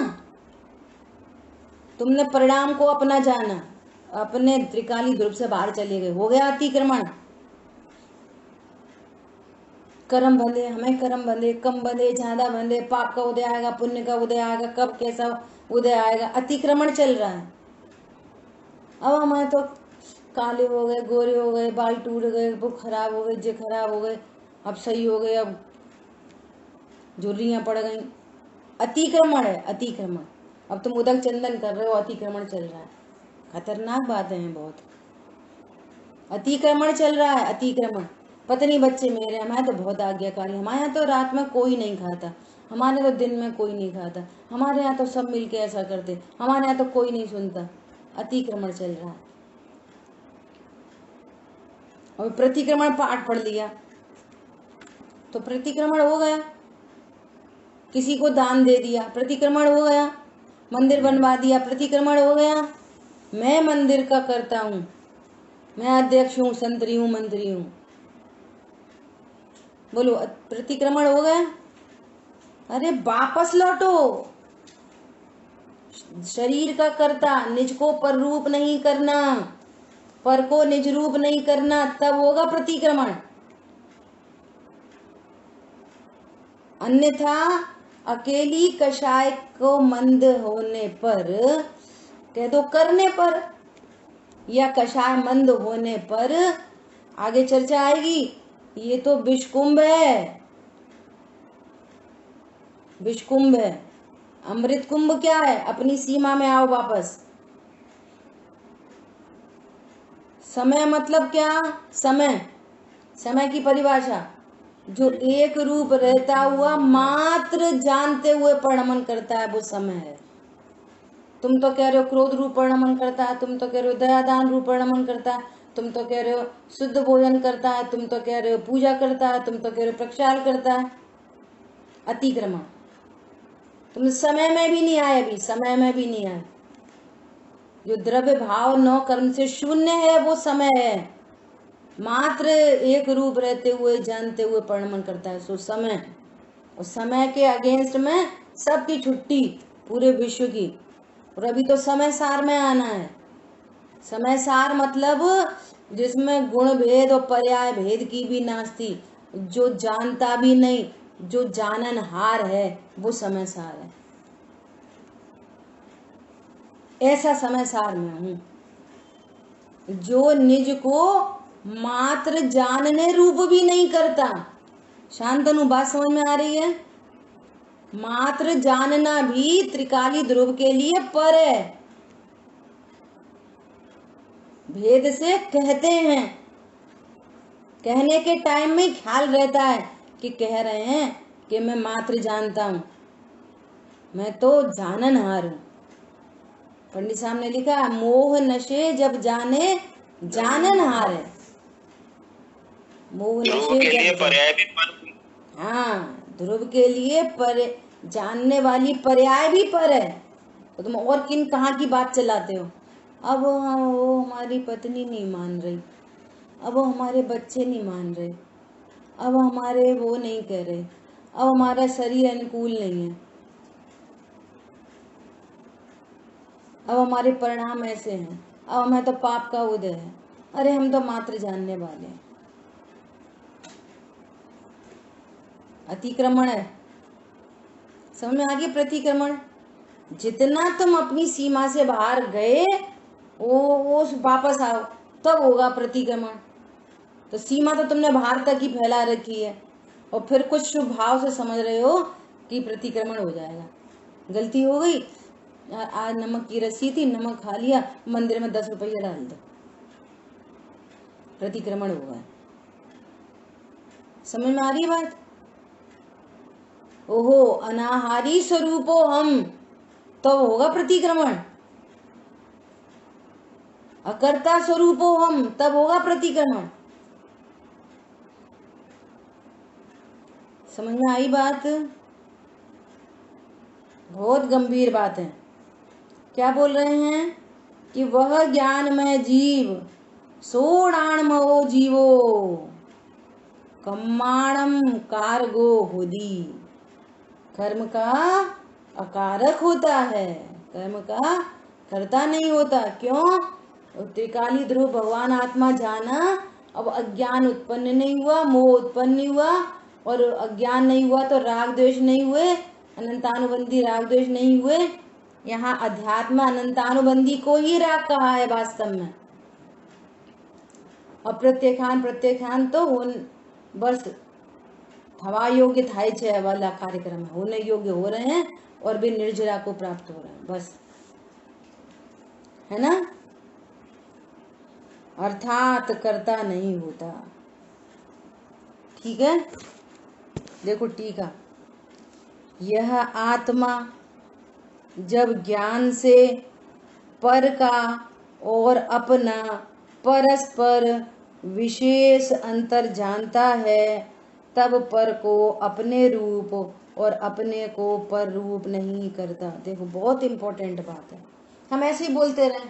तुमने परिणाम को अपना जाना, अपने त्रिकाली ध्रुव से बाहर चले गए, हो गया अतिक्रमण। कर्म बंधे, हमें कर्म बंधे, कम बंधे ज्यादा बंधे, पाप का उदय आएगा, पुण्य का उदय आएगा, कब कैसा उदय आएगा, अतिक्रमण चल रहा है। अब हमारे तो काले हो गए, गोरे हो गए, बाल टूट गए, बुक खराब हो गई, जे खराब हो गए, अब सही हो गए, अब झुर्रियां पड़ गई। अतिक्रमण है, अतिक्रमण। अब तुम उदक चंदन कर रहे हो, अतिक्रमण चल रहा है। खतरनाक बातें हैं बहुत। अतिक्रमण चल रहा है, अतिक्रमण। पत्नी बच्चे मेरे, हमारे तो बहुत आज्ञाकारी। हमारे यहाँ तो रात में कोई नहीं खाता, हमारे तो दिन में कोई नहीं खाता, हमारे यहाँ तो सब मिलके ऐसा करते, हमारे यहाँ तो कोई नहीं सुनता। अतिक्रमण चल रहा है। और प्रतिक्रमण पाठ पढ़ लिया तो प्रतिक्रमण हो गया। किसी को दान दे दिया, प्रतिक्रमण हो गया। मंदिर बनवा दिया, प्रतिक्रमण हो गया। मैं मंदिर का करता हूँ, मैं अध्यक्ष हूँ, संतरी हूँ, मंत्री हूँ। बोलो, प्रतिक्रमण हो गया। अरे वापस लौटो, शरीर का कर्ता, निज को पर रूप नहीं करना, पर को निज रूप नहीं करना, तब होगा प्रतिक्रमण। अन्यथा अकेली कषाय को मंद होने पर, कह दो करने पर, या कषाय मंद होने पर आगे चर्चा आएगी। ये तो विषकुंभ है, विषकुंभ है। अमृत कुंभ क्या है? अपनी सीमा में आओ वापस। समय मतलब क्या? समय, समय की परिभाषा, जो एक रूप रहता हुआ मात्र जानते हुए परिणमन करता है, वो समय है। तुम तो कह रहे हो क्रोध रूप परिणमन करता है, तुम तो कह रहे हो दयादान रूप परिणमन करता है, तुम तो कह रहे हो शुद्ध भोजन करता है, तुम तो कह रहे हो पूजा करता है, तुम तो कह रहे हो प्रक्षाल करता है। अतिक्रमण। तुम समय में भी नहीं आए, अभी समय में भी नहीं आए। जो द्रव्य भाव नौ कर्म से शून्य है वो समय है, मात्र एक रूप रहते हुए जानते हुए परिणमन करता है, सो समय। और समय के अगेंस्ट में सबकी छुट्टी, पूरे विश्व की। और अभी तो समय सार में आना है। समय सार मतलब जिसमें गुण भेद और पर्याय भेद की भी नास्ती, जो जानता भी नहीं, जो जाननहार है, वो समय सार है। ऐसा समय सार में हूं जो निज को मात्र जानने रूप भी नहीं करता। शांतनु, बात समझ में आ रही है? मात्र जानना भी त्रिकाली ध्रुव के लिए पर है। भेद से कहते हैं, कहने के टाइम में ख्याल रहता है कि कह रहे हैं कि मैं मात्र जानता हूं, मैं तो जाननहार हूं। पंडित साहब ने लिखा, मोह नशे जब जाने जाननहार है। मोह ध्रुव नशे के लिए जब पर्याय भी पर। हाँ, ध्रुव के लिए पर जानने वाली पर्याय भी पर है। तो तुम और किन कहाँ की बात चलाते हो? अब वो हमारी पत्नी नहीं मान रही, अब वो हमारे बच्चे नहीं मान रहे, अब हमारे वो नहीं कह रहे, अब हमारा शरीर अनुकूल नहीं है, अब हमारे परिणाम ऐसे हैं, अब हमें तो पाप का उदय है। अरे हम तो मात्र जानने वाले हैं। अतिक्रमण है। समझ में आ गया? प्रतिक्रमण। जितना तुम अपनी सीमा से बाहर गए वो वापस आओ, तब होगा प्रतिक्रमण। तो सीमा तो तुमने बाहर तक ही फैला रखी है, और फिर कुछ शुभ भाव से समझ रहे हो कि प्रतिक्रमण हो जाएगा। गलती हो गई, आज नमक की रस्सी थी, नमक खा लिया, मंदिर में 10 रुपया डाल दो, प्रतिक्रमण होगा। समझ में आ रही बात? ओहो, अनाहारी स्वरूपो हम, तो होगा प्रतिक्रमण। अकर्ता स्वरूपो हम, तब होगा प्रतिक्रमण। समझ में आई बात? बहुत गंभीर बात है। क्या बोल रहे हैं कि वह ज्ञान में जीव सोणाणमो जीवो कम्माणम कारगो होदी। कर्म का अकारक होता है, कर्म का करता नहीं होता। क्यों? त्रिकाली ध्रुव भगवान आत्मा जाना, अब अज्ञान उत्पन्न नहीं हुआ, मोह उत्पन्न नहीं हुआ, और अज्ञान नहीं हुआ तो राग द्वेष नहीं हुए, अनंतानुबंधी राग द्वेष नहीं हुए। यहाँ अध्यात्म अनंतानुबंधी को ही राग कहा है वास्तव में। और प्रत्येखान तो बस हवा योग्य थाई छे वाला कार्यक्रम है, होने योग्य हो रहे हैं और भी निर्जरा को प्राप्त हो रहे हैं, बस, है ना? अर्थात कर्ता नहीं होता। ठीक है, देखो टीका, यह आत्मा जब ज्ञान से पर का और अपना परस्पर विशेष अंतर जानता है, तब पर को अपने रूप और अपने को पर रूप नहीं करता। देखो बहुत इंपॉर्टेंट बात है। हम ऐसे ही बोलते रहे,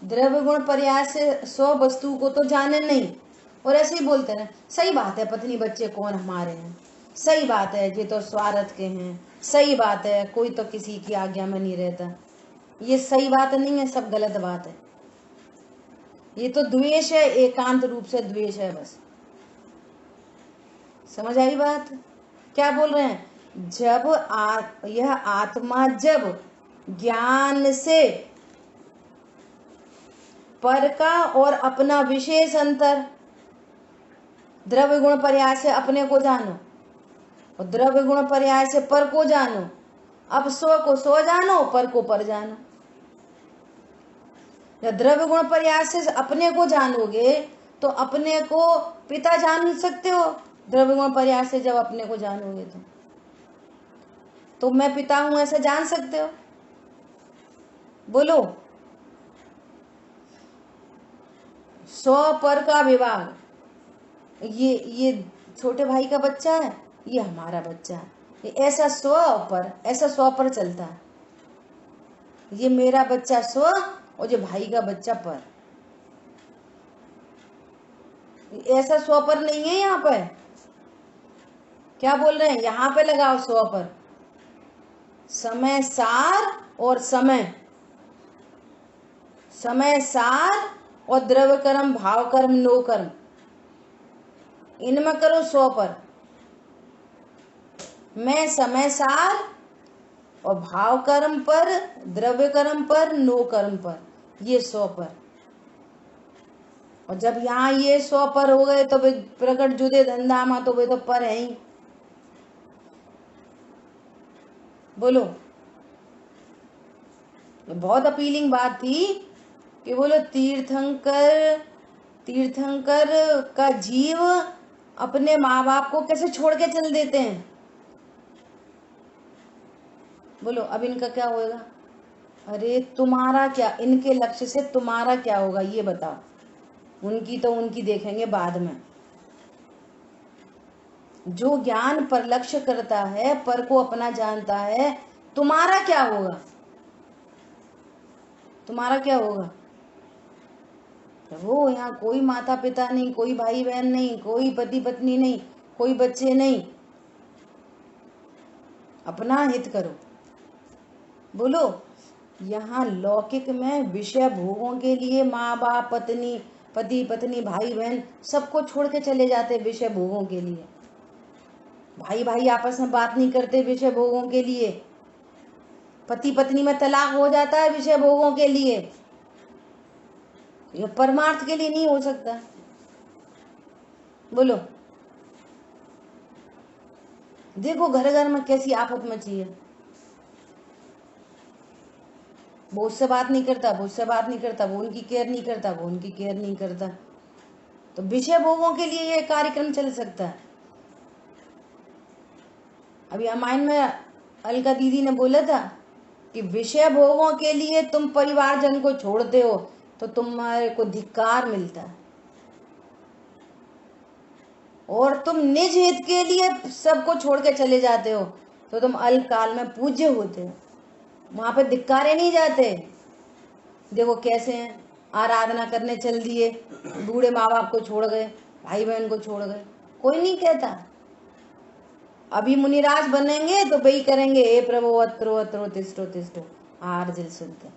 द्रव्य गुण पर्याय से 100 वस्तु को तो जाने नहीं, और ऐसे ही बोलते रहे, सही बात है, पत्नी बच्चे कौन हमारे हैं, सही बात है, ये तो स्वार्थ के हैं, सही बात है, कोई तो किसी की आज्ञा में नहीं रहता। ये सही बात नहीं है, सब गलत बात है। ये तो द्वेष है, एकांत रूप से द्वेष है बस। समझ आई बात? क्या बोल रहे हैं? जब यह आत्मा जब ज्ञान से पर का और अपना विशेष अंतर, द्रव्य गुण पर्याय से अपने को जानो और द्रव्य गुण पर्याय से पर को जानो। अब स्व को स्व जानो, पर को पर जानो। जब द्रव्य गुण पर्याय से अपने को जानोगे तो अपने को पिता जान सकते हो। द्रव्य गुण पर्याय से जब अपने को जानोगे तो मैं पिता हूं ऐसा जान सकते हो? बोलो। स्व पर का विभाग, ये छोटे भाई का बच्चा है, ये हमारा बच्चा है, ये ऐसा स्व पर, ऐसा स्व पर चलता है। ये मेरा बच्चा स्व और ये भाई का बच्चा पर, ऐसा स्व पर नहीं है। यहाँ पर क्या बोल रहे हैं? यहाँ पे लगाओ स्व पर। समय सार और समय, समय सार और द्रव्य कर्म, भाव कर्म, नो कर्म, इनमें करो स्व पर। मैं समय सार और भाव कर्म पर, द्रव्य कर्म पर, नो कर्म पर, ये स्व पर। और जब यहाँ ये स्व पर हो गए तो वे प्रकट जुदे धंधामा, तो वे तो पर है ही। बोलो। बहुत अपीलिंग बात थी कि बोलो तीर्थंकर का जीव अपने माँ बाप को कैसे छोड़ के चल देते हैं। बोलो अब इनका क्या होगा? अरे तुम्हारा क्या, इनके लक्ष्य से तुम्हारा क्या होगा ये बताओ। उनकी तो उनकी देखेंगे बाद में। जो ज्ञान पर लक्ष्य करता है, पर को अपना जानता है, तुम्हारा क्या होगा? तुम्हारा क्या होगा? वो यहाँ कोई माता पिता नहीं, कोई भाई बहन नहीं, कोई पति पत्नी नहीं, कोई बच्चे नहीं। अपना हित करो। बोलो। यहाँ लौकिक में विषय भोगों के लिए माँ बाप, पत्नी, पति पत्नी, भाई बहन सबको छोड़ के चले जाते विषय भोगों के लिए। भाई भाई आपस में बात नहीं करते विषय भोगों के लिए। पति पत्नी में तलाक हो जाता है विषय भोगों के लिए। ये परमार्थ के लिए नहीं हो सकता। बोलो। देखो घर घर में कैसी आफत मची है। वो उससे बात नहीं करता, वो उससे बात नहीं करता, वो उनकी केयर नहीं करता, वो उनकी केयर नहीं करता। तो विषय भोगों के लिए ये कार्यक्रम चल सकता है। अभी रामायण में अलका दीदी ने बोला था कि विषय भोगों के लिए तुम परिवारजन को छोड़ते हो तो तुम्हारे को धिक्कार मिलता है, और तुम निज हित के लिए सबको छोड़ के चले जाते हो तो तुम अल्पकाल में पूज्य होते हो। वहां पे धिक्कारे नहीं जाते। देखो कैसे हैं, आराधना करने चल दिए, बूढ़े माँ बाप को छोड़ गए, भाई बहन को छोड़ गए, कोई नहीं कहता। अभी मुनिराज बनेंगे तो वही करेंगे, हे प्रभु अत्रो अत्रो तिष्ठो तिष्ठो, आहार जल सुनते,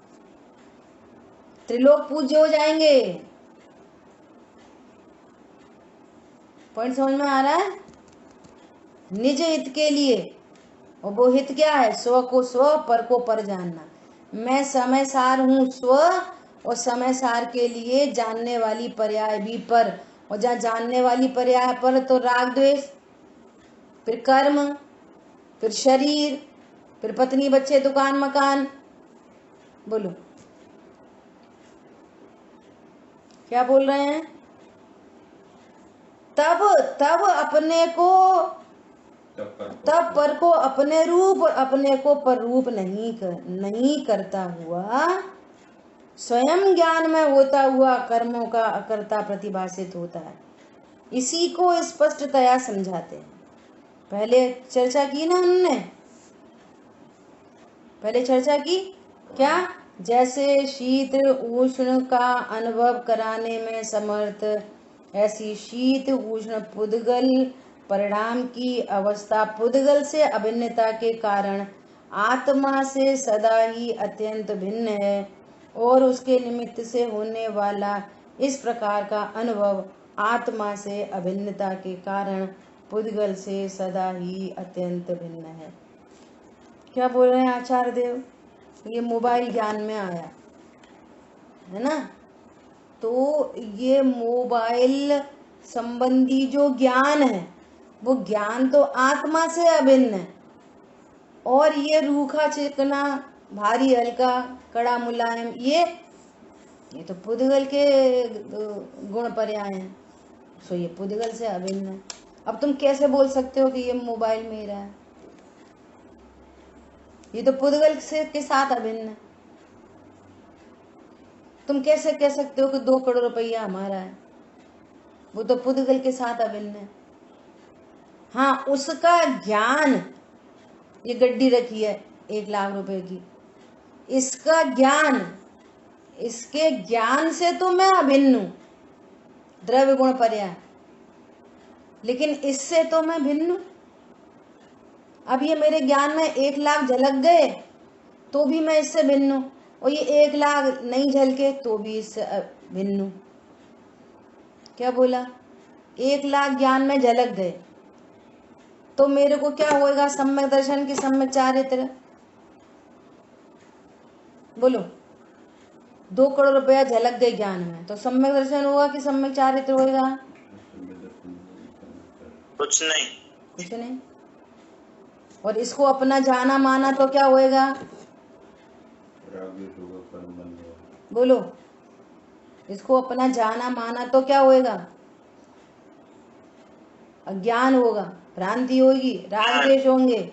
त्रिलोक पूज्य हो जाएंगे। पॉइंट समझ में आ रहा है? निज हित के लिए, और वो हित क्या है? स्व को स्व, पर को पर जानना। मैं समय सार हूँ स्व, और समय सार के लिए जानने वाली पर्याय भी पर, और जहाँ जानने वाली पर्याय पर तो राग द्वेष, फिर कर्म, फिर शरीर, फिर पत्नी बच्चे दुकान मकान। बोलो क्या बोल रहे हैं? तब अपने को, तब पर को अपने रूप, अपने को पर रूप नहीं करता हुआ, स्वयं ज्ञान में होता हुआ कर्मों का अकर्ता प्रतिभासित होता है। इसी को स्पष्टतया समझाते हैं। पहले चर्चा की ना उन्होंने, पहले चर्चा की क्या? जैसे शीत उष्ण का अनुभव कराने में समर्थ, ऐसी शीत उष्ण पुद्गल परिणाम की अवस्था पुद्गल से अभिन्नता के कारण आत्मा से सदा ही अत्यंत भिन्न है और उसके निमित्त से होने वाला इस प्रकार का अनुभव आत्मा से अभिन्नता के कारण पुद्गल से सदा ही अत्यंत भिन्न है। क्या बोल रहे हैं आचार्य देव? ये मोबाइल ज्ञान में आया है ना। तो ये मोबाइल संबंधी जो ज्ञान है वो ज्ञान तो आत्मा से अभिन्न है, और ये रूखा चिकना भारी हल्का कड़ा मुलायम ये तो पुद्गल के गुण पर्याय हैं। सो ये पुद्गल से अभिन्न है। अब तुम कैसे बोल सकते हो कि ये मोबाइल मेरा है? ये तो पुद्गल से के साथ अभिन्न है। तुम कैसे कह सकते हो कि 2 करोड़ रुपया हमारा है? वो तो पुद्गल के साथ अभिन्न है। हाँ, उसका ज्ञान, ये गड्डी रखी है 1 लाख रुपए की, इसका ज्ञान, इसके ज्ञान से तो मैं अभिन्न हूं, द्रव्य गुण पर्याय, लेकिन इससे तो मैं भिन्न हूं। अब ये मेरे ज्ञान में 1 लाख झलक गए तो भी मैं इससे भिन्न हूं, और ये 1 लाख नहीं झलके तो भी इससे भिन्न हूं। क्या बोला? 1 लाख ज्ञान में झलक गए तो मेरे को क्या होएगा? सम्यक दर्शन की सम्यक चारित्र। बोलो, 2 करोड़ रुपया झलक गए ज्ञान में तो सम्यक दर्शन होगा कि सम्यक चारित्र होएगा? कुछ नहीं। कुछ नहीं। और इसको अपना जाना माना तो क्या होएगा? बोलो, इसको अपना जाना माना तो क्या होएगा? अज्ञान होगा, भ्रांति होगी, राग द्वेष होंगे।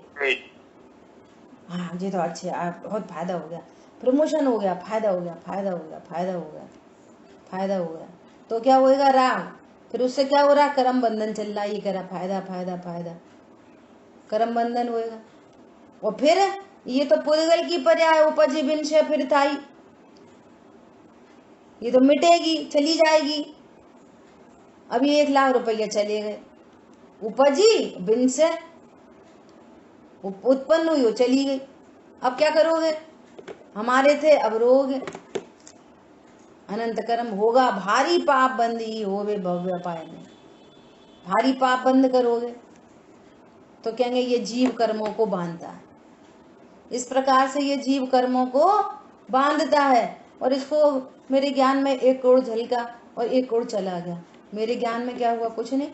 हाँ, ये तो अच्छे, बहुत फायदा हो गया, प्रमोशन हो गया, फायदा हो गया, फायदा हो गया, फायदा हो गया, फायदा हो गया। तो क्या होएगा? राग। फिर उससे क्या हो रहा? कर्म बंधन चल रहा, ये करा फायदा फायदा फायदा, कर्म बंधन होएगा। और फिर ये तो पुद्गल की पर्याय उपजी बिन से फिर थाई, ये तो मिटेगी, चली जाएगी। अभी 1 लाख रुपया चले गए, उपजी बिन से उत्पन्न हुई, चली गई। अब क्या करोगे? हमारे थे, अब रोगे। अनंत कर्म होगा, भारी पाप बंद ही होवे भव्य पाए में। भारी पाप बंद करोगे तो कहेंगे ये जीव कर्मों को बांधता है। इस प्रकार से ये जीव कर्मों को बांधता है, और इसको मेरे ज्ञान में 1 करोड़ झलका और 1 करोड़ चला गया। मेरे ज्ञान में क्या हुआ? कुछ नहीं।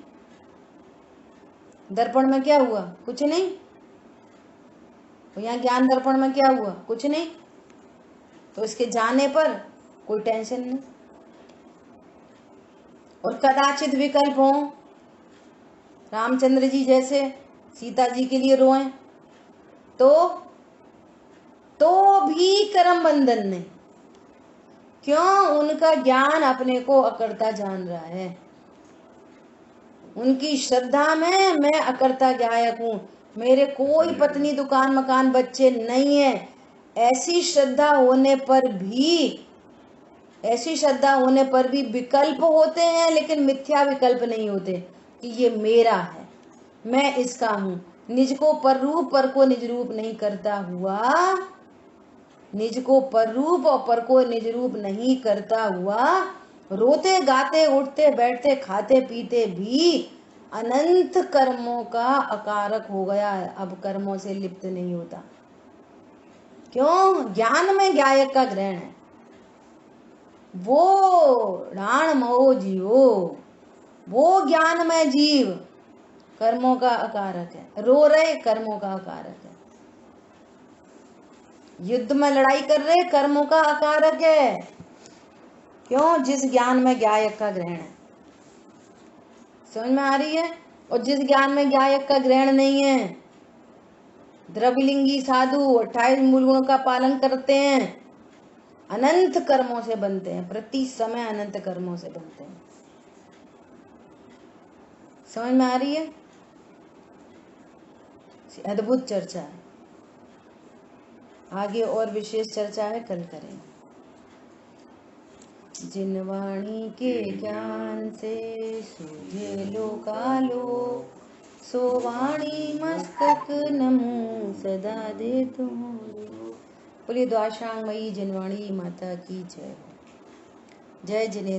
दर्पण में क्या हुआ? कुछ नहीं। तो यहाँ ज्ञान दर्पण में क्या हुआ? कुछ नहीं। तो इसके जाने पर कोई टेंशन नहीं। और कदाचित विकल्प हो, रामचंद्र जी जैसे सीता जी के लिए रोएं तो भी कर्म बंधन नहीं। क्यों? उनका ज्ञान अपने को अकर्ता जान रहा है। उनकी श्रद्धा में मैं अकर्ता गायक हूं, मेरे कोई पत्नी दुकान मकान बच्चे नहीं है। ऐसी श्रद्धा होने पर भी विकल्प होते हैं, लेकिन मिथ्या विकल्प नहीं होते कि ये मेरा है, मैं इसका हूं। निज को पर रूप, पर को निज रूप नहीं करता हुआ, निज को पर रूप और पर को निज रूप नहीं करता हुआ, रोते गाते उठते बैठते खाते पीते भी अनंत कर्मों का अकारक हो गया है। अब कर्मों से लिप्त नहीं होता। क्यों? ज्ञान में गायक का ग्रहण है। वो राण महो जीवो, वो ज्ञान में जीव कर्मों का अकारक है। रो रहे, कर्मों का अकारक है। युद्ध में लड़ाई कर रहे, कर्मों का अकारक है। क्यों? जिस ज्ञान में गायक का ग्रहण है। समझ में आ रही है? और जिस ज्ञान में गायक का ग्रहण नहीं है, द्रव्यलिंगी साधु 28 मूल गुणों का पालन करते हैं, अनंत कर्मों से बनते हैं, प्रति समय अनंत कर्मों से बनते हैं। समझ में आ रही है? अद्भुत चर्चा है। आगे और विशेष चर्चा है, कल करेंगे। जिन वाणी के ज्ञान से सूझे लोकालोक, सोवाणी मस्तक नमो सदा दे तुम्हारे। बोलिए द्वाशांग मई जनवाणी माता की जय। जय जिनेन्द्र।